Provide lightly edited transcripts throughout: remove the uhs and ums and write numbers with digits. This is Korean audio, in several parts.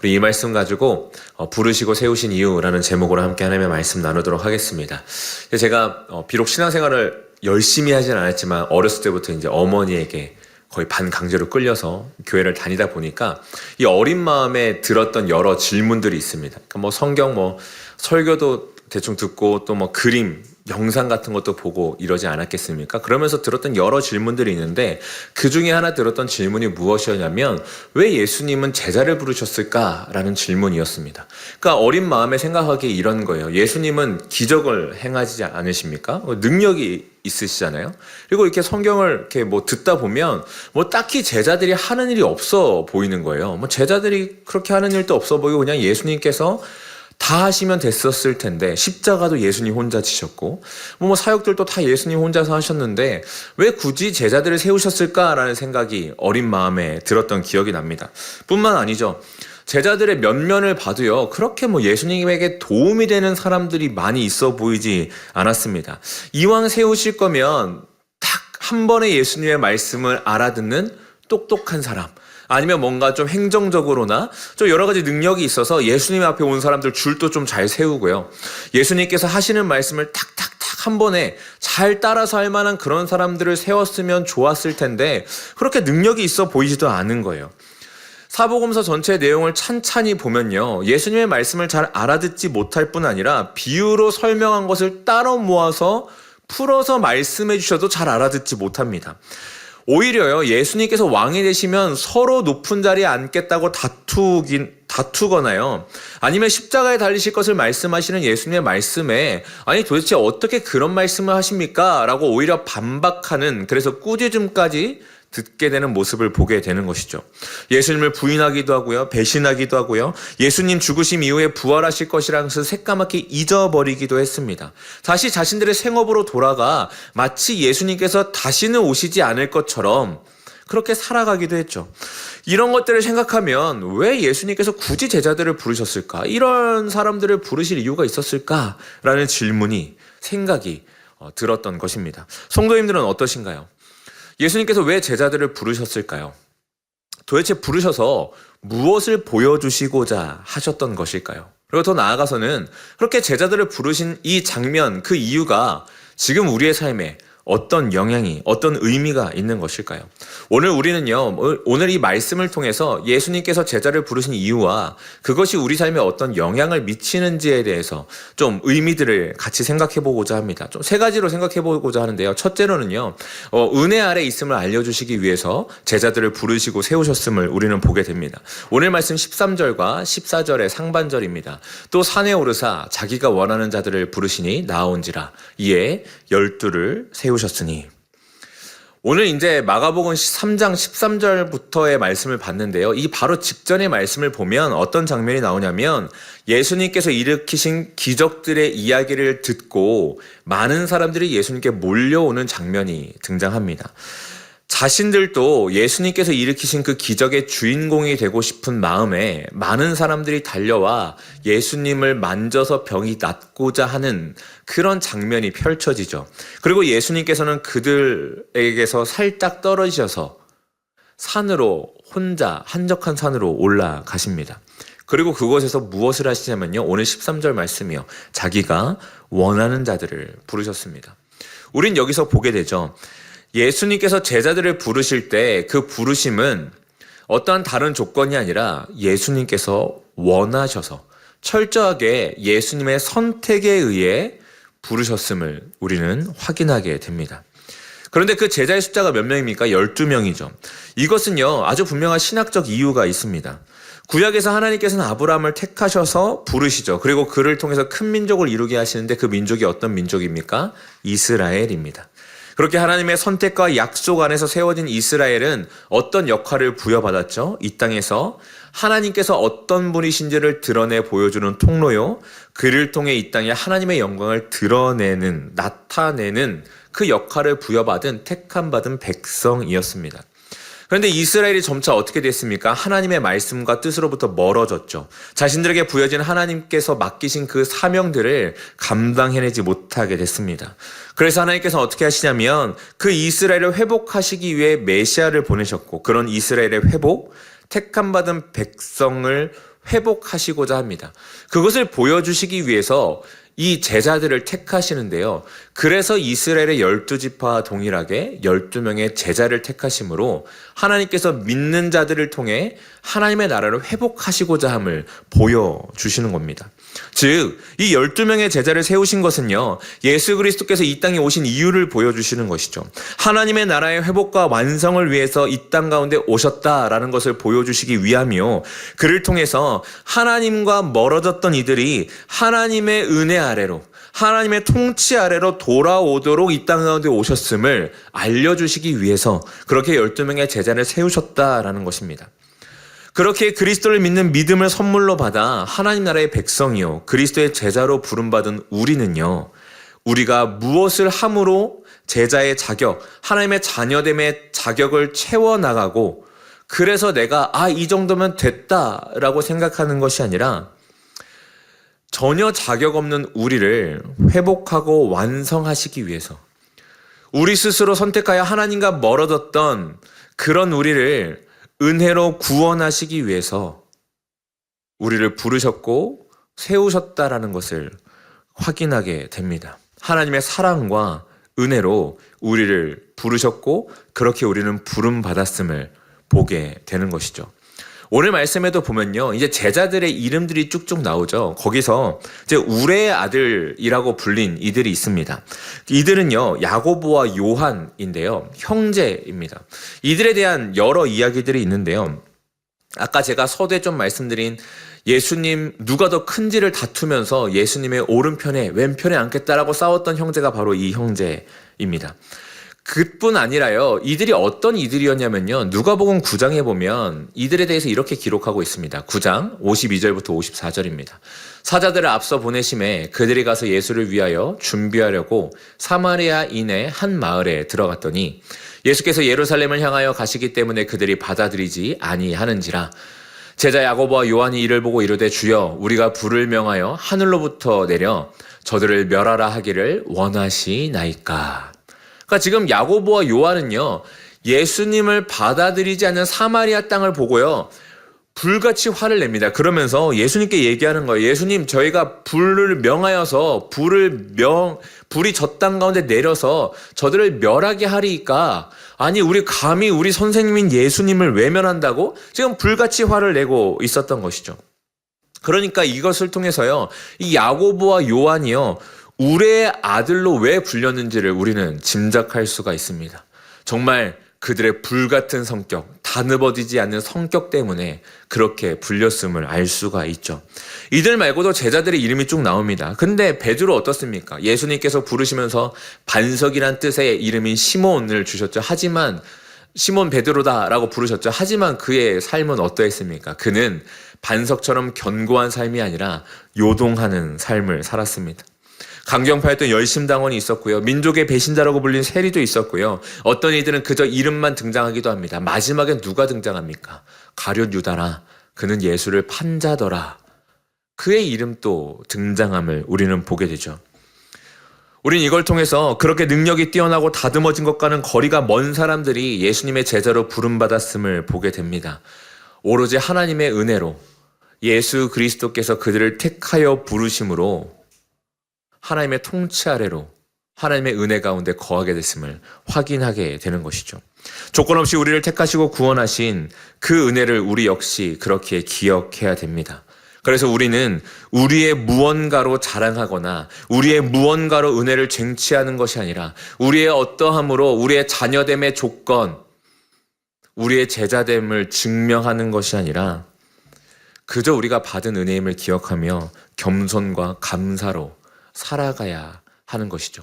우리 이 말씀 가지고 부르시고 세우신 이유라는 제목으로 함께 하나님의 말씀 나누도록 하겠습니다. 제가 비록 신앙생활을 열심히 하진 않았지만 어렸을 때부터 이제 어머니에게 거의 반강제로 끌려서 교회를 다니다 보니까 이 어린 마음에 들었던 여러 질문들이 있습니다. 그러니까 성경 설교도 대충 듣고 또 그림, 영상 같은 것도 보고 이러지 않았겠습니까? 그러면서 들었던 여러 질문들이 있는데 그 중에 하나 들었던 질문이 무엇이었냐면 왜 예수님은 제자를 부르셨을까라는 질문이었습니다. 그러니까 어린 마음에 생각하기에 이런 거예요. 예수님은 기적을 행하지 않으십니까? 능력이 있으시잖아요. 그리고 이렇게 성경을 이렇게 듣다 보면 딱히 제자들이 하는 일이 없어 보이는 거예요. 제자들이 그렇게 하는 일도 없어 보이고 그냥 예수님께서 다 하시면 됐었을 텐데 십자가도 예수님 혼자 지셨고 사역들도 다 예수님 혼자서 하셨는데 왜 굳이 제자들을 세우셨을까라는 생각이 어린 마음에 들었던 기억이 납니다. 뿐만 아니죠. 제자들의 면면을 봐도요 그렇게 예수님에게 도움이 되는 사람들이 많이 있어 보이지 않았습니다. 이왕 세우실 거면 딱 한 번에 예수님의 말씀을 알아듣는 똑똑한 사람, 아니면 뭔가 좀 행정적으로나 좀 여러 가지 능력이 있어서 예수님 앞에 온 사람들 줄도 좀 잘 세우고요. 예수님께서 하시는 말씀을 탁탁탁 한 번에 잘 따라서 할 만한 그런 사람들을 세웠으면 좋았을 텐데 그렇게 능력이 있어 보이지도 않은 거예요. 사복음서 전체 내용을 찬찬히 보면요. 예수님의 말씀을 잘 알아듣지 못할 뿐 아니라 비유로 설명한 것을 따로 모아서 풀어서 말씀해 주셔도 잘 알아듣지 못합니다. 오히려요, 예수님께서 왕이 되시면 서로 높은 자리에 앉겠다고 다투거나요, 아니면 십자가에 달리실 것을 말씀하시는 예수님의 말씀에 아니 도대체 어떻게 그런 말씀을 하십니까? 라고 오히려 반박하는, 그래서 꾸짖음까지 듣게 되는 모습을 보게 되는 것이죠. 예수님을 부인하기도 하고요, 배신하기도 하고요, 예수님 죽으심 이후에 부활하실 것이라는 것을 새까맣게 잊어버리기도 했습니다. 다시 자신들의 생업으로 돌아가 마치 예수님께서 다시는 오시지 않을 것처럼 그렇게 살아가기도 했죠. 이런 것들을 생각하면 왜 예수님께서 굳이 제자들을 부르셨을까? 이런 사람들을 부르실 이유가 있었을까라는 생각이 들었던 것입니다. 성도님들은 어떠신가요? 예수님께서 왜 제자들을 부르셨을까요? 도대체 부르셔서 무엇을 보여주시고자 하셨던 것일까요? 그리고 더 나아가서는 그렇게 제자들을 부르신 이 장면, 그 이유가 지금 우리의 삶에 어떤 영향이, 어떤 의미가 있는 것일까요? 오늘 이 말씀을 통해서 예수님께서 제자를 부르신 이유와 그것이 우리 삶에 어떤 영향을 미치는지에 대해서 좀 의미들을 같이 생각해 보고자 합니다. 좀 세 가지로 생각해 보고자 하는데요. 첫째로는요, 은혜 아래 있음을 알려주시기 위해서 제자들을 부르시고 세우셨음을 우리는 보게 됩니다. 오늘 말씀 13절과 14절의 상반절입니다. 또 산에 오르사 자기가 원하는 자들을 부르시니 나아온지라 이에 12를 세우셨으니. 오늘 이제 마가복음 3장 13절부터의 말씀을 봤는데요. 이 바로 직전의 말씀을 보면 어떤 장면이 나오냐면 예수님께서 일으키신 기적들의 이야기를 듣고 많은 사람들이 예수님께 몰려오는 장면이 등장합니다. 자신들도 예수님께서 일으키신 그 기적의 주인공이 되고 싶은 마음에 많은 사람들이 달려와 예수님을 만져서 병이 낫고자 하는 그런 장면이 펼쳐지죠. 그리고 예수님께서는 그들에게서 살짝 떨어지셔서 산으로 혼자 한적한 산으로 올라가십니다. 그리고 그곳에서 무엇을 하시냐면요, 오늘 13절 말씀이요, 자기가 원하는 자들을 부르셨습니다. 우린 여기서 보게 되죠. 예수님께서 제자들을 부르실 때 그 부르심은 어떠한 다른 조건이 아니라 예수님께서 원하셔서 철저하게 예수님의 선택에 의해 부르셨음을 우리는 확인하게 됩니다. 그런데 그 제자의 숫자가 몇 명입니까? 12명이죠. 이것은요, 아주 분명한 신학적 이유가 있습니다. 구약에서 하나님께서는 아브라함을 택하셔서 부르시죠. 그리고 그를 통해서 큰 민족을 이루게 하시는데 그 민족이 어떤 민족입니까? 이스라엘입니다. 그렇게 하나님의 선택과 약속 안에서 세워진 이스라엘은 어떤 역할을 부여받았죠? 이 땅에서 하나님께서 어떤 분이신지를 드러내 보여주는 통로요, 그를 통해 이 땅에 하나님의 영광을 나타내는 그 역할을 부여받은 택함받은 백성이었습니다. 그런데 이스라엘이 점차 어떻게 됐습니까? 하나님의 말씀과 뜻으로부터 멀어졌죠. 자신들에게 부여진 하나님께서 맡기신 그 사명들을 감당해내지 못하게 됐습니다. 그래서 하나님께서 어떻게 하시냐면 그 이스라엘을 회복하시기 위해 메시아를 보내셨고, 그런 이스라엘의 회복, 택함받은 백성을 회복하시고자 합니다. 그것을 보여주시기 위해서 이 제자들을 택하시는데요. 그래서 이스라엘의 12지파와 동일하게 12명의 제자를 택하심으로 하나님께서 믿는 자들을 통해 하나님의 나라를 회복하시고자 함을 보여주시는 겁니다. 즉, 이 12명의 제자를 세우신 것은요, 예수 그리스도께서 이 땅에 오신 이유를 보여주시는 것이죠. 하나님의 나라의 회복과 완성을 위해서 이 땅 가운데 오셨다라는 것을 보여주시기 위함이요, 그를 통해서 하나님과 멀어졌던 이들이 하나님의 은혜 아래로, 하나님의 통치 아래로 돌아오도록 이 땅 가운데 오셨음을 알려주시기 위해서 그렇게 12명의 제자를 세우셨다라는 것입니다. 그렇게 그리스도를 믿는 믿음을 선물로 받아 하나님 나라의 백성이요, 그리스도의 제자로 부름받은 우리는요, 우리가 무엇을 함으로 제자의 자격, 하나님의 자녀됨의 자격을 채워나가고, 그래서 내가 이 정도면 됐다라고 생각하는 것이 아니라 전혀 자격 없는 우리를 회복하고 완성하시기 위해서, 우리 스스로 선택하여 하나님과 멀어졌던 그런 우리를 은혜로 구원하시기 위해서 우리를 부르셨고 세우셨다라는 것을 확인하게 됩니다. 하나님의 사랑과 은혜로 우리를 부르셨고 그렇게 우리는 부름받았음을 보게 되는 것이죠. 오늘 말씀에도 보면요, 이제 제자들의 이름들이 쭉쭉 나오죠. 거기서 이제 우레의 아들이라고 불린 이들이 있습니다. 이들은요, 야고보와 요한인데요, 형제입니다. 이들에 대한 여러 이야기들이 있는데요. 아까 제가 서두에 좀 말씀드린 예수님 누가 더 큰지를 다투면서 예수님의 오른편에 왼편에 앉겠다라고 싸웠던 형제가 바로 이 형제입니다. 그뿐 아니라요, 이들이 어떤 이들이었냐면요, 누가복음 9장에 보면 이들에 대해서 이렇게 기록하고 있습니다. 9장 52절부터 54절입니다. 사자들을 앞서 보내심에 그들이 가서 예수를 위하여 준비하려고 사마리아인의 한 마을에 들어갔더니 예수께서 예루살렘을 향하여 가시기 때문에 그들이 받아들이지 아니하는지라. 제자 야고보와 요한이 이를 보고 이르되, 주여, 우리가 불을 명하여 하늘로부터 내려 저들을 멸하라 하기를 원하시나이까. 그러니까 지금 야고보와 요한은요, 예수님을 받아들이지 않는 사마리아 땅을 보고요, 불같이 화를 냅니다. 그러면서 예수님께 얘기하는 거예요. 예수님, 저희가 불을 명하여서 불이 저 땅 가운데 내려서 저들을 멸하게 하리이까, 아니 우리 감히 우리 선생님인 예수님을 외면한다고? 지금 불같이 화를 내고 있었던 것이죠. 그러니까 이것을 통해서요, 이 야고보와 요한이요, 우레의 아들로 왜 불렸는지를 우리는 짐작할 수가 있습니다. 정말 그들의 불같은 성격, 다느버지지 않는 성격 때문에 그렇게 불렸음을 알 수가 있죠. 이들 말고도 제자들의 이름이 쭉 나옵니다. 근데 베드로 어떻습니까? 예수님께서 부르시면서 반석이란 뜻의 이름인 시몬을 주셨죠. 하지만 시몬 베드로다라고 부르셨죠. 하지만 그의 삶은 어떠했습니까? 그는 반석처럼 견고한 삶이 아니라 요동하는 삶을 살았습니다. 강경파였던 열심당원이 있었고요. 민족의 배신자라고 불린 세리도 있었고요. 어떤 이들은 그저 이름만 등장하기도 합니다. 마지막엔 누가 등장합니까? 가룟 유다라. 그는 예수를 판자더라. 그의 이름도 등장함을 우리는 보게 되죠. 우린 이걸 통해서 그렇게 능력이 뛰어나고 다듬어진 것과는 거리가 먼 사람들이 예수님의 제자로 부름받았음을 보게 됩니다. 오로지 하나님의 은혜로 예수 그리스도께서 그들을 택하여 부르심으로 하나님의 통치 아래로 하나님의 은혜 가운데 거하게 됐음을 확인하게 되는 것이죠. 조건 없이 우리를 택하시고 구원하신 그 은혜를 우리 역시 그렇게 기억해야 됩니다. 그래서 우리는 우리의 무언가로 자랑하거나 우리의 무언가로 은혜를 쟁취하는 것이 아니라 우리의 어떠함으로 우리의 자녀됨의 조건, 우리의 제자됨을 증명하는 것이 아니라 그저 우리가 받은 은혜임을 기억하며 겸손과 감사로 살아가야 하는 것이죠.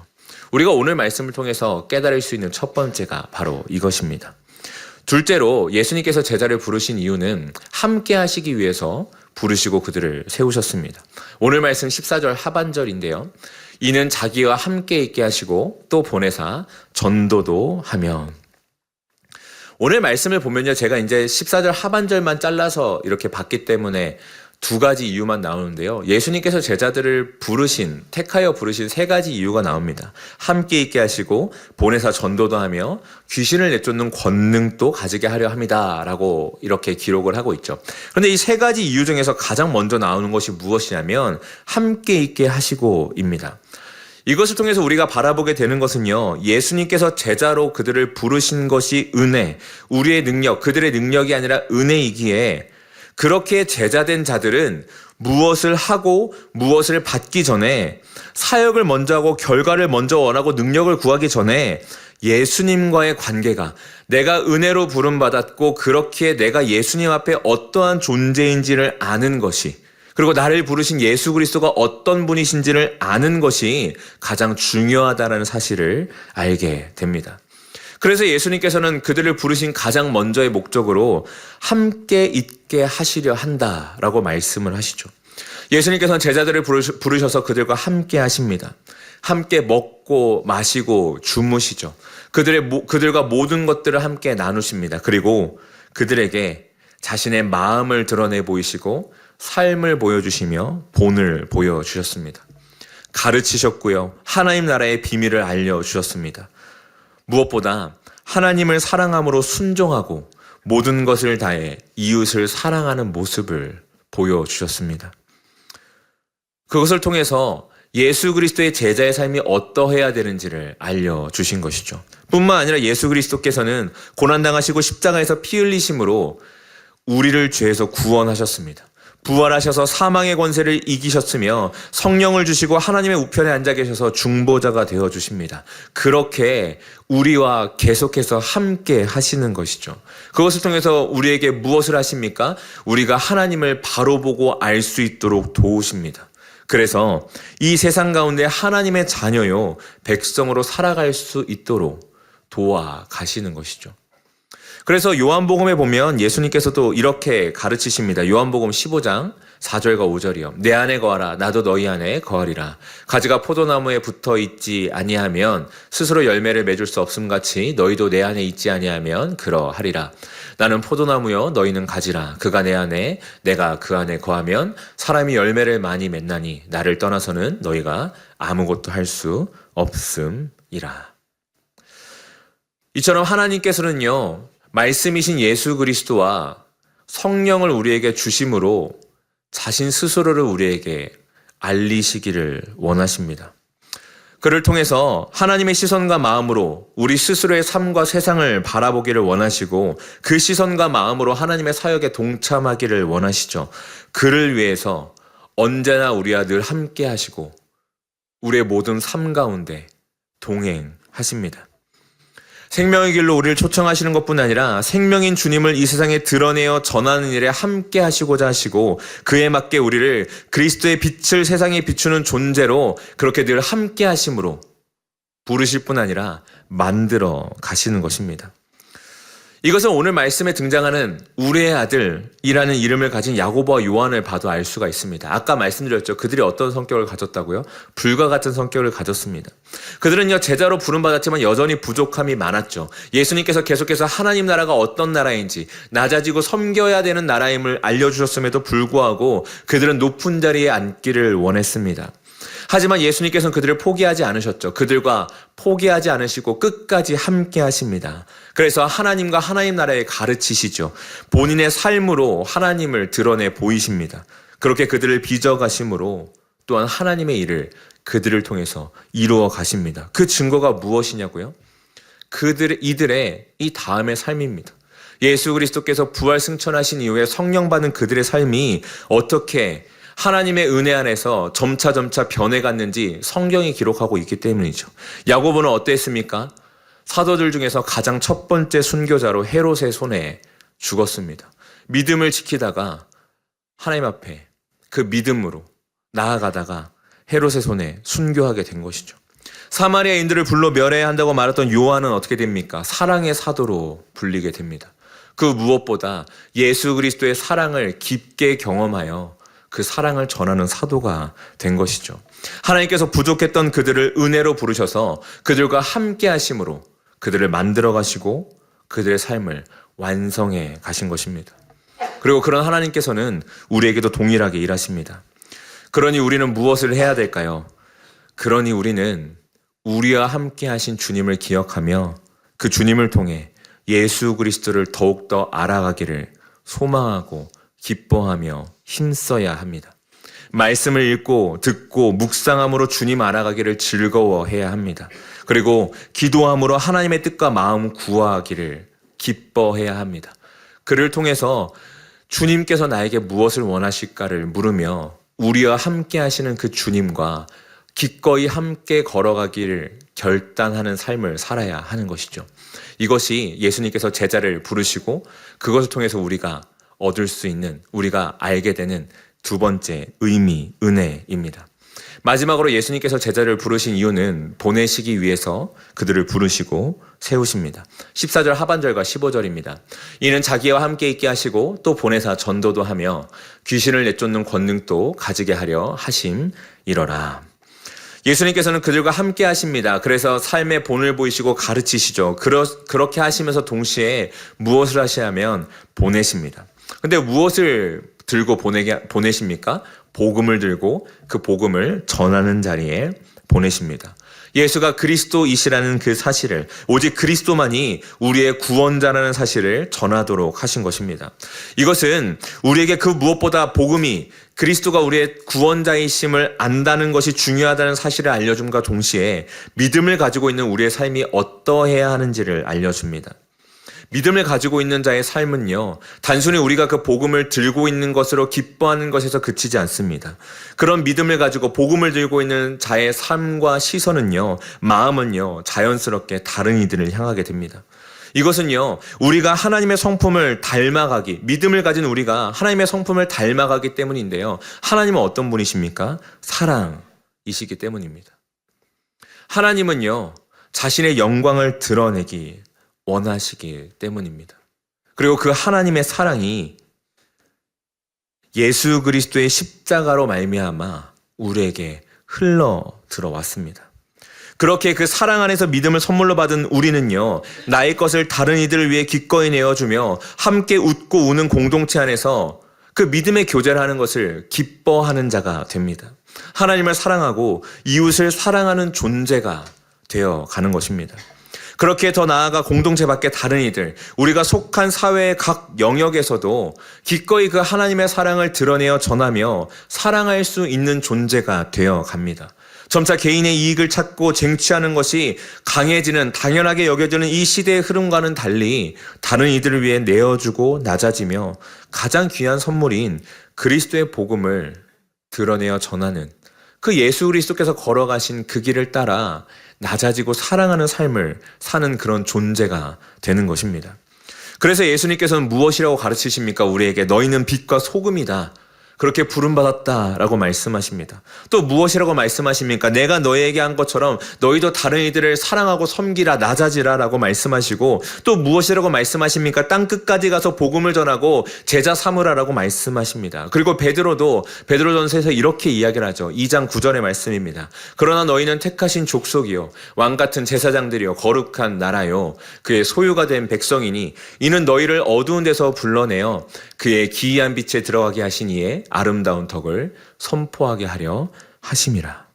우리가 오늘 말씀을 통해서 깨달을 수 있는 첫 번째가 바로 이것입니다. 둘째로 예수님께서 제자를 부르신 이유는 함께 하시기 위해서 부르시고 그들을 세우셨습니다. 오늘 말씀 14절 하반절인데요. 이는 자기와 함께 있게 하시고 또 보내사 전도도 하며. 오늘 말씀을 보면요, 제가 이제 14절 하반절만 잘라서 이렇게 봤기 때문에 두 가지 이유만 나오는데요. 예수님께서 제자들을 택하여 부르신 세 가지 이유가 나옵니다. 함께 있게 하시고 보내사 전도도 하며 귀신을 내쫓는 권능도 가지게 하려 합니다. 라고 이렇게 기록을 하고 있죠. 그런데 이 세 가지 이유 중에서 가장 먼저 나오는 것이 무엇이냐면 함께 있게 하시고입니다. 이것을 통해서 우리가 바라보게 되는 것은요, 예수님께서 제자로 그들을 부르신 것이 은혜, 우리의 능력, 그들의 능력이 아니라 은혜이기에 그렇게 제자된 자들은 무엇을 하고 무엇을 받기 전에 사역을 먼저 하고 결과를 먼저 원하고 능력을 구하기 전에 예수님과의 관계가 내가 은혜로 부름받았고 그렇기에 내가 예수님 앞에 어떠한 존재인지를 아는 것이 그리고 나를 부르신 예수 그리스도가 어떤 분이신지를 아는 것이 가장 중요하다는 사실을 알게 됩니다. 그래서 예수님께서는 그들을 부르신 가장 먼저의 목적으로 함께 있게 하시려 한다라고 말씀을 하시죠. 예수님께서는 제자들을 부르셔서 그들과 함께 하십니다. 함께 먹고 마시고 주무시죠. 그들과 모든 것들을 함께 나누십니다. 그리고 그들에게 자신의 마음을 드러내 보이시고 삶을 보여주시며 본을 보여주셨습니다. 가르치셨고요. 하나님 나라의 비밀을 알려주셨습니다. 무엇보다 하나님을 사랑함으로 순종하고 모든 것을 다해 이웃을 사랑하는 모습을 보여주셨습니다. 그것을 통해서 예수 그리스도의 제자의 삶이 어떠해야 되는지를 알려주신 것이죠. 뿐만 아니라 예수 그리스도께서는 고난당하시고 십자가에서 피 흘리심으로 우리를 죄에서 구원하셨습니다. 부활하셔서 사망의 권세를 이기셨으며 성령을 주시고 하나님의 우편에 앉아 계셔서 중보자가 되어주십니다. 그렇게 우리와 계속해서 함께 하시는 것이죠. 그것을 통해서 우리에게 무엇을 하십니까? 우리가 하나님을 바로 보고 알 수 있도록 도우십니다. 그래서 이 세상 가운데 하나님의 자녀요, 백성으로 살아갈 수 있도록 도와가시는 것이죠. 그래서 요한복음에 보면 예수님께서도 이렇게 가르치십니다. 요한복음 15장 4절과 5절이요. 내 안에 거하라 나도 너희 안에 거하리라. 가지가 포도나무에 붙어 있지 아니하면 스스로 열매를 맺을 수 없음같이 너희도 내 안에 있지 아니하면 그러하리라. 나는 포도나무요 너희는 가지라. 그가 내 안에 내가 그 안에 거하면 사람이 열매를 많이 맺나니 나를 떠나서는 너희가 아무것도 할 수 없음이라. 이처럼 하나님께서는요, 말씀이신 예수 그리스도와 성령을 우리에게 주심으로 자신 스스로를 우리에게 알리시기를 원하십니다. 그를 통해서 하나님의 시선과 마음으로 우리 스스로의 삶과 세상을 바라보기를 원하시고 그 시선과 마음으로 하나님의 사역에 동참하기를 원하시죠. 그를 위해서 언제나 우리와 늘 함께 하시고 우리의 모든 삶 가운데 동행하십니다. 생명의 길로 우리를 초청하시는 것뿐 아니라 생명인 주님을 이 세상에 드러내어 전하는 일에 함께 하시고자 하시고 그에 맞게 우리를 그리스도의 빛을 세상에 비추는 존재로 그렇게 늘 함께 하심으로 부르실 뿐 아니라 만들어 가시는 것입니다. 이것은 오늘 말씀에 등장하는 우리의 아들이라는 이름을 가진 야고보와 요한을 봐도 알 수가 있습니다. 아까 말씀드렸죠. 그들이 어떤 성격을 가졌다고요? 불과 같은 성격을 가졌습니다. 그들은요, 제자로 부름받았지만 여전히 부족함이 많았죠. 예수님께서 계속해서 하나님 나라가 어떤 나라인지 낮아지고 섬겨야 되는 나라임을 알려주셨음에도 불구하고 그들은 높은 자리에 앉기를 원했습니다. 하지만 예수님께서는 그들을 포기하지 않으셨죠. 그들과 포기하지 않으시고 끝까지 함께 하십니다. 그래서 하나님과 하나님 나라에 가르치시죠. 본인의 삶으로 하나님을 드러내 보이십니다. 그렇게 그들을 빚어가심으로 또한 하나님의 일을 그들을 통해서 이루어 가십니다. 그 증거가 무엇이냐고요? 이들의 이 다음의 삶입니다. 예수 그리스도께서 부활 승천하신 이후에 성령 받은 그들의 삶이 어떻게 하나님의 은혜 안에서 점차 변해갔는지 성경이 기록하고 있기 때문이죠. 야고보는 어땠습니까? 사도들 중에서 가장 첫 번째 순교자로 헤롯의 손에 죽었습니다. 믿음을 지키다가 하나님 앞에 그 믿음으로 나아가다가 헤롯의 손에 순교하게 된 것이죠. 사마리아인들을 불러 멸해야 한다고 말했던 요한은 어떻게 됩니까? 사랑의 사도로 불리게 됩니다. 그 무엇보다 예수 그리스도의 사랑을 깊게 경험하여 그 사랑을 전하는 사도가 된 것이죠. 하나님께서 부족했던 그들을 은혜로 부르셔서 그들과 함께 하심으로 그들을 만들어 가시고 그들의 삶을 완성해 가신 것입니다. 그리고 그런 하나님께서는 우리에게도 동일하게 일하십니다. 그러니 우리는 무엇을 해야 될까요? 그러니 우리는 우리와 함께 하신 주님을 기억하며 그 주님을 통해 예수 그리스도를 더욱더 알아가기를 소망하고 기뻐하며 힘써야 합니다. 말씀을 읽고 듣고 묵상함으로 주님 알아가기를 즐거워해야 합니다. 그리고 기도함으로 하나님의 뜻과 마음 구하기를 기뻐해야 합니다. 그를 통해서 주님께서 나에게 무엇을 원하실까를 물으며 우리와 함께 하시는 그 주님과 기꺼이 함께 걸어가기를 결단하는 삶을 살아야 하는 것이죠. 이것이 예수님께서 제자를 부르시고 그것을 통해서 우리가 얻을 수 있는, 우리가 알게 되는 두 번째 의미, 은혜입니다. 마지막으로 예수님께서 제자를 부르신 이유는 보내시기 위해서 그들을 부르시고 세우십니다. 14절 하반절과 15절입니다. 이는 자기와 함께 있게 하시고 또 보내사 전도도 하며 귀신을 내쫓는 권능도 가지게 하려 하심이러라. 예수님께서는 그들과 함께 하십니다. 그래서 삶의 본을 보이시고 가르치시죠. 그렇게 하시면서 동시에 무엇을 하시냐면 보내십니다. 근데 무엇을 들고 보내십니까? 복음을 들고 그 복음을 전하는 자리에 보내십니다. 예수가 그리스도이시라는 그 사실을, 오직 그리스도만이 우리의 구원자라는 사실을 전하도록 하신 것입니다. 이것은 우리에게 그 무엇보다 복음이 그리스도가 우리의 구원자이심을 안다는 것이 중요하다는 사실을 알려줌과 동시에 믿음을 가지고 있는 우리의 삶이 어떠해야 하는지를 알려줍니다. 믿음을 가지고 있는 자의 삶은요, 단순히 우리가 그 복음을 들고 있는 것으로 기뻐하는 것에서 그치지 않습니다. 그런 믿음을 가지고 복음을 들고 있는 자의 삶과 시선은요, 마음은요, 자연스럽게 다른 이들을 향하게 됩니다. 이것은요, 우리가 하나님의 성품을 닮아가기, 믿음을 가진 우리가 하나님의 성품을 닮아가기 때문인데요. 하나님은 어떤 분이십니까? 사랑이시기 때문입니다. 하나님은요, 자신의 영광을 드러내기 원하시기 때문입니다. 그리고 그 하나님의 사랑이 예수 그리스도의 십자가로 말미암아 우리에게 흘러 들어왔습니다. 그렇게 그 사랑 안에서 믿음을 선물로 받은 우리는요, 나의 것을 다른 이들을 위해 기꺼이 내어주며 함께 웃고 우는 공동체 안에서 그 믿음의 교제를 하는 것을 기뻐하는 자가 됩니다. 하나님을 사랑하고 이웃을 사랑하는 존재가 되어 가는 것입니다. 그렇게 더 나아가 공동체 밖의 다른 이들, 우리가 속한 사회의 각 영역에서도 기꺼이 그 하나님의 사랑을 드러내어 전하며 사랑할 수 있는 존재가 되어 갑니다. 점차 개인의 이익을 찾고 쟁취하는 것이 강해지는, 당연하게 여겨지는 이 시대의 흐름과는 달리 다른 이들을 위해 내어주고 낮아지며 가장 귀한 선물인 그리스도의 복음을 드러내어 전하는, 그 예수 그리스도께서 걸어가신 그 길을 따라 낮아지고 사랑하는 삶을 사는 그런 존재가 되는 것입니다. 그래서 예수님께서는 무엇이라고 가르치십니까? 우리에게 너희는 빛과 소금이다. 그렇게 부름받았다라고 말씀하십니다. 또 무엇이라고 말씀하십니까? 내가 너희에게 한 것처럼 너희도 다른 이들을 사랑하고 섬기라, 낮아지라 라고 말씀하시고, 또 무엇이라고 말씀하십니까? 땅끝까지 가서 복음을 전하고 제자 삼으라라고 말씀하십니다. 그리고 베드로전서에서 이렇게 이야기를 하죠. 2장 9절의 말씀입니다. 그러나 너희는 택하신 족속이요 왕같은 제사장들이요 거룩한 나라요 그의 소유가 된 백성이니 이는 너희를 어두운 데서 불러내어 그의 기이한 빛에 들어가게 하신 이에 아름다운 덕을 선포하게 하려 하심이라.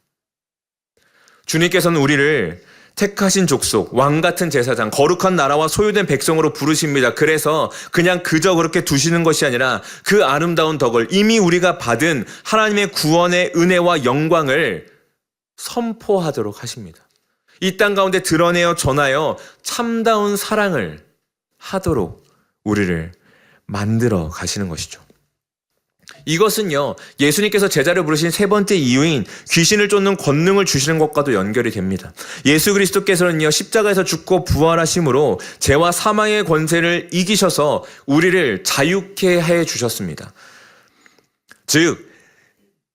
주님께서는 우리를 택하신 족속, 왕같은 제사장, 거룩한 나라와 소유된 백성으로 부르십니다. 그래서 그냥 그저 그렇게 두시는 것이 아니라 그 아름다운 덕을, 이미 우리가 받은 하나님의 구원의 은혜와 영광을 선포하도록 하십니다. 이 땅 가운데 드러내어 전하여 참다운 사랑을 하도록 우리를 만들어 가시는 것이죠. 이것은요, 예수님께서 제자를 부르신 세 번째 이유인 귀신을 쫓는 권능을 주시는 것과도 연결이 됩니다. 예수 그리스도께서는요, 십자가에서 죽고 부활하심으로 죄와 사망의 권세를 이기셔서 우리를 자유케 해 주셨습니다. 즉,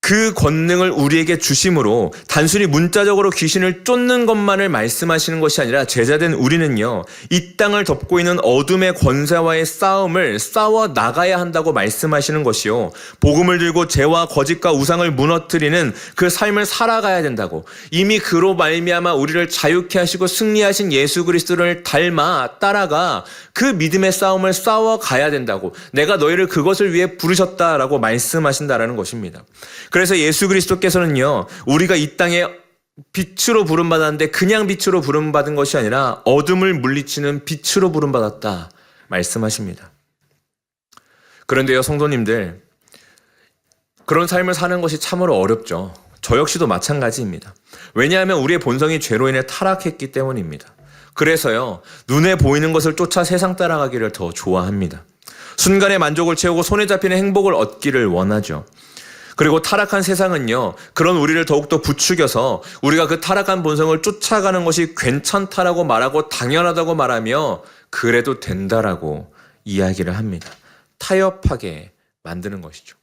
그 그 권능을 우리에게 주심으로 단순히 문자적으로 귀신을 쫓는 것만을 말씀하시는 것이 아니라 제자된 우리는요, 이 땅을 덮고 있는 어둠의 권세와의 싸움을 싸워 나가야 한다고 말씀하시는 것이요, 복음을 들고 죄와 거짓과 우상을 무너뜨리는 그 삶을 살아가야 된다고, 이미 그로 말미암아 우리를 자유케 하시고 승리하신 예수 그리스도를 닮아 따라가 그 믿음의 싸움을 싸워 가야 된다고, 내가 너희를 그것을 위해 부르셨다라고 말씀하신다라는 것입니다. 그래서 예수 그리스도께서는요, 우리가 이 땅에 빛으로 부름받았는데 그냥 빛으로 부름받은 것이 아니라 어둠을 물리치는 빛으로 부름받았다 말씀하십니다. 그런데요, 성도님들, 그런 삶을 사는 것이 참으로 어렵죠. 저 역시도 마찬가지입니다. 왜냐하면 우리의 본성이 죄로 인해 타락했기 때문입니다. 그래서요, 눈에 보이는 것을 쫓아 세상 따라가기를 더 좋아합니다. 순간의 만족을 채우고 손에 잡히는 행복을 얻기를 원하죠. 그리고 타락한 세상은요, 그런 우리를 더욱더 부추겨서 우리가 그 타락한 본성을 쫓아가는 것이 괜찮다라고 말하고 당연하다고 말하며 그래도 된다라고 이야기를 합니다. 타협하게 만드는 것이죠.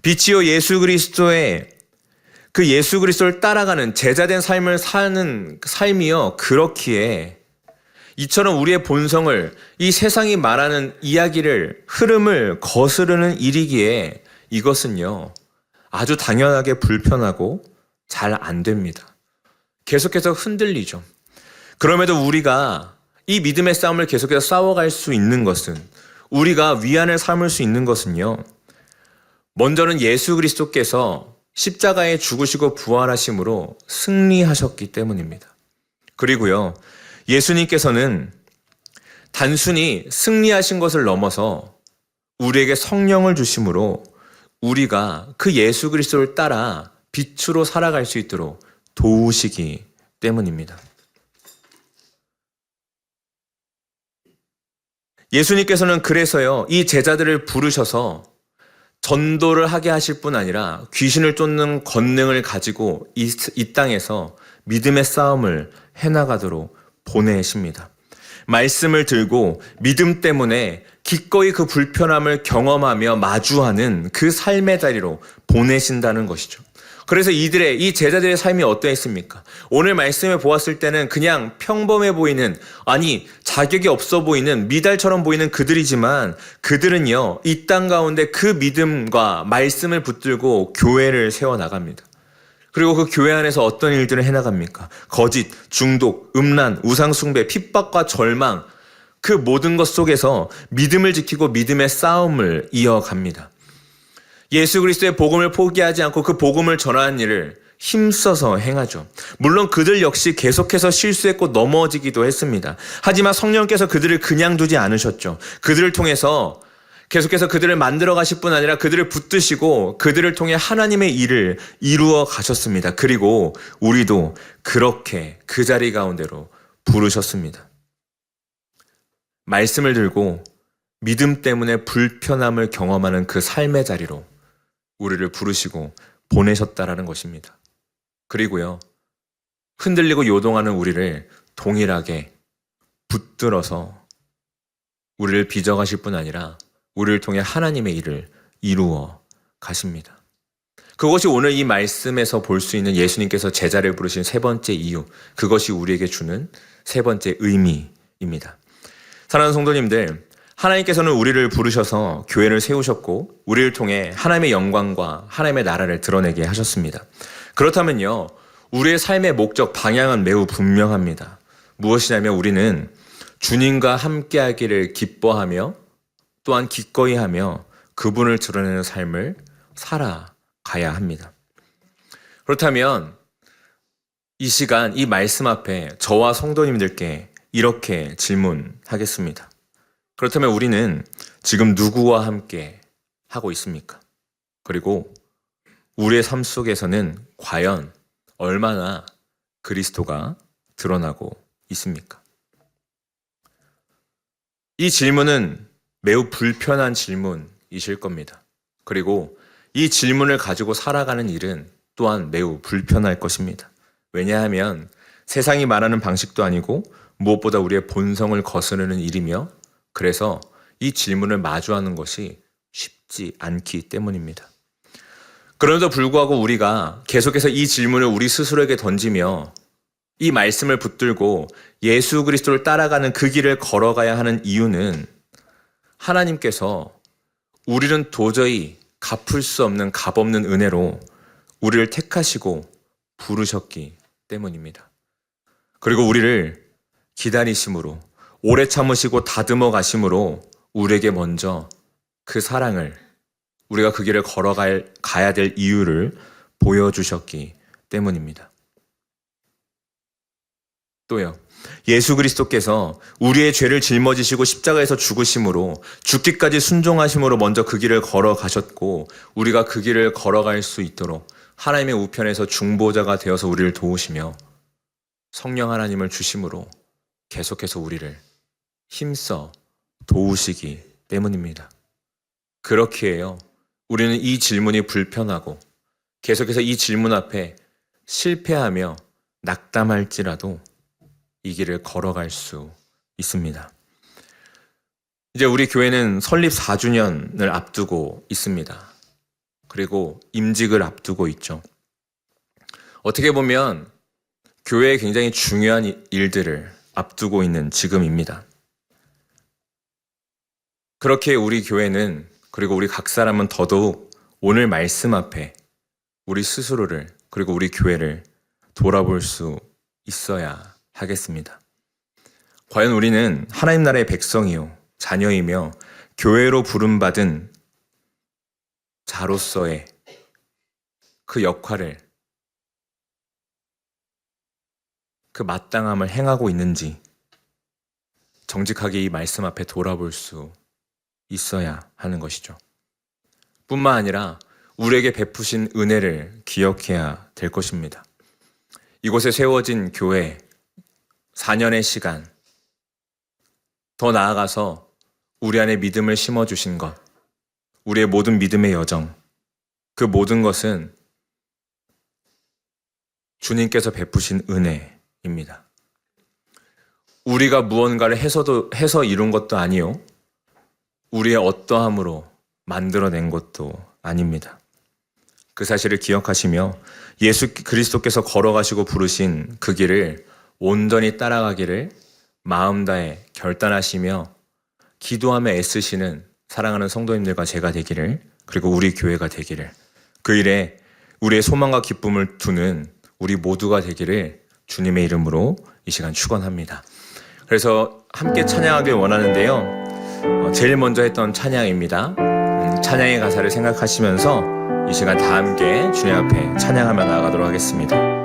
빛이요 예수 그리스도의 그 예수 그리스도를 따라가는 제자된 삶을 사는 삶이요, 그렇기에 이처럼 우리의 본성을, 이 세상이 말하는 이야기를, 흐름을 거스르는 일이기에 이것은요, 아주 당연하게 불편하고 잘 안 됩니다. 계속해서 흔들리죠. 그럼에도 우리가 이 믿음의 싸움을 계속해서 싸워갈 수 있는 것은, 우리가 위안을 삼을 수 있는 것은요, 먼저는 예수 그리스도께서 십자가에 죽으시고 부활하심으로 승리하셨기 때문입니다. 그리고요, 예수님께서는 단순히 승리하신 것을 넘어서 우리에게 성령을 주심으로 우리가 그 예수 그리스도를 따라 빛으로 살아갈 수 있도록 도우시기 때문입니다. 예수님께서는 그래서요, 이 제자들을 부르셔서 전도를 하게 하실 뿐 아니라 귀신을 쫓는 권능을 가지고 이 땅에서 믿음의 싸움을 해나가도록 보내십니다. 말씀을 들고 믿음 때문에 기꺼이 그 불편함을 경험하며 마주하는 그 삶의 자리로 보내신다는 것이죠. 그래서 이 제자들의 삶이 어떠했습니까? 오늘 말씀을 보았을 때는 그냥 평범해 보이는, 아니 자격이 없어 보이는, 미달처럼 보이는 그들이지만 그들은요, 이 땅 가운데 그 믿음과 말씀을 붙들고 교회를 세워나갑니다. 그리고 그 교회 안에서 어떤 일들을 해나갑니까? 거짓, 중독, 음란, 우상숭배, 핍박과 절망, 그 모든 것 속에서 믿음을 지키고 믿음의 싸움을 이어갑니다. 예수 그리스도의 복음을 포기하지 않고 그 복음을 전하는 일을 힘써서 행하죠. 물론 그들 역시 계속해서 실수했고 넘어지기도 했습니다. 하지만 성령께서 그들을 그냥 두지 않으셨죠. 그들을 통해서 계속해서 그들을 만들어 가실 뿐 아니라 그들을 붙드시고 그들을 통해 하나님의 일을 이루어 가셨습니다. 그리고 우리도 그렇게 그 자리 가운데로 부르셨습니다. 말씀을 들고 믿음 때문에 불편함을 경험하는 그 삶의 자리로 우리를 부르시고 보내셨다라는 것입니다. 그리고요, 흔들리고 요동하는 우리를 동일하게 붙들어서 우리를 빚어가실 뿐 아니라 우리를 통해 하나님의 일을 이루어 가십니다. 그것이 오늘 이 말씀에서 볼 수 있는 예수님께서 제자를 부르신 세 번째 이유, 그것이 우리에게 주는 세 번째 의미입니다. 사랑하는 성도님들, 하나님께서는 우리를 부르셔서 교회를 세우셨고 우리를 통해 하나님의 영광과 하나님의 나라를 드러내게 하셨습니다. 그렇다면요, 우리의 삶의 목적, 방향은 매우 분명합니다. 무엇이냐면 우리는 주님과 함께하기를 기뻐하며 또한 기꺼이 하며 그분을 드러내는 삶을 살아가야 합니다. 그렇다면 이 시간, 이 말씀 앞에 저와 성도님들께 이렇게 질문하겠습니다. 그렇다면 우리는 지금 누구와 함께 하고 있습니까? 그리고 우리의 삶 속에서는 과연 얼마나 그리스도가 드러나고 있습니까? 이 질문은 매우 불편한 질문이실 겁니다. 그리고 이 질문을 가지고 살아가는 일은 또한 매우 불편할 것입니다. 왜냐하면 세상이 말하는 방식도 아니고 무엇보다 우리의 본성을 거스르는 일이며, 그래서 이 질문을 마주하는 것이 쉽지 않기 때문입니다. 그럼에도 불구하고 우리가 계속해서 이 질문을 우리 스스로에게 던지며 이 말씀을 붙들고 예수 그리스도를 따라가는 그 길을 걸어가야 하는 이유는 하나님께서 우리는 도저히 갚을 수 없는 값없는 은혜로 우리를 택하시고 부르셨기 때문입니다. 그리고 우리를 기다리심으로 오래 참으시고 다듬어 가심으로 우리에게 먼저 그 사랑을 우리가 그 길을 가야 될 이유를 보여주셨기 때문입니다. 또요. 예수 그리스도께서 우리의 죄를 짊어지시고 십자가에서 죽으심으로 죽기까지 순종하심으로 먼저 그 길을 걸어가셨고 우리가 그 길을 걸어갈 수 있도록 하나님의 우편에서 중보자가 되어서 우리를 도우시며 성령 하나님을 주심으로 계속해서 우리를 힘써 도우시기 때문입니다. 그렇기에요. 우리는 이 질문이 불편하고 계속해서 이 질문 앞에 실패하며 낙담할지라도 이 길을 걸어갈 수 있습니다. 이제 우리 교회는 설립 4주년을 앞두고 있습니다. 그리고 임직을 앞두고 있죠. 어떻게 보면 교회에 굉장히 중요한 일들을 앞두고 있는 지금입니다. 그렇게 우리 교회는 그리고 우리 각 사람은 더더욱 오늘 말씀 앞에 우리 스스로를 그리고 우리 교회를 돌아볼 수 있어야 하겠습니다. 과연 우리는 하나님 나라의 백성이요 자녀이며 교회로 부름받은 자로서의 그 역할을 그 마땅함을 행하고 있는지 정직하게 이 말씀 앞에 돌아볼 수 있어야 하는 것이죠. 뿐만 아니라 우리에게 베푸신 은혜를 기억해야 될 것입니다. 이곳에 세워진 교회 4년의 시간, 더 나아가서 우리 안에 믿음을 심어주신 것, 우리의 모든 믿음의 여정, 그 모든 것은 주님께서 베푸신 은혜입니다. 우리가 무언가를 해서 이룬 것도 아니요, 우리의 어떠함으로 만들어낸 것도 아닙니다. 그 사실을 기억하시며 예수 그리스도께서 걸어가시고 부르신 그 길을 온전히 따라가기를 마음 다해 결단하시며 기도하며 애쓰시는 사랑하는 성도님들과 제가 되기를, 그리고 우리 교회가 되기를, 그 일에 우리의 소망과 기쁨을 두는 우리 모두가 되기를 주님의 이름으로 이 시간 축원합니다. 그래서 함께 찬양하길 원하는데요. 제일 먼저 했던 찬양입니다. 찬양의 가사를 생각하시면서 이 시간 다 함께 주님 앞에 찬양하며 나아가도록 하겠습니다.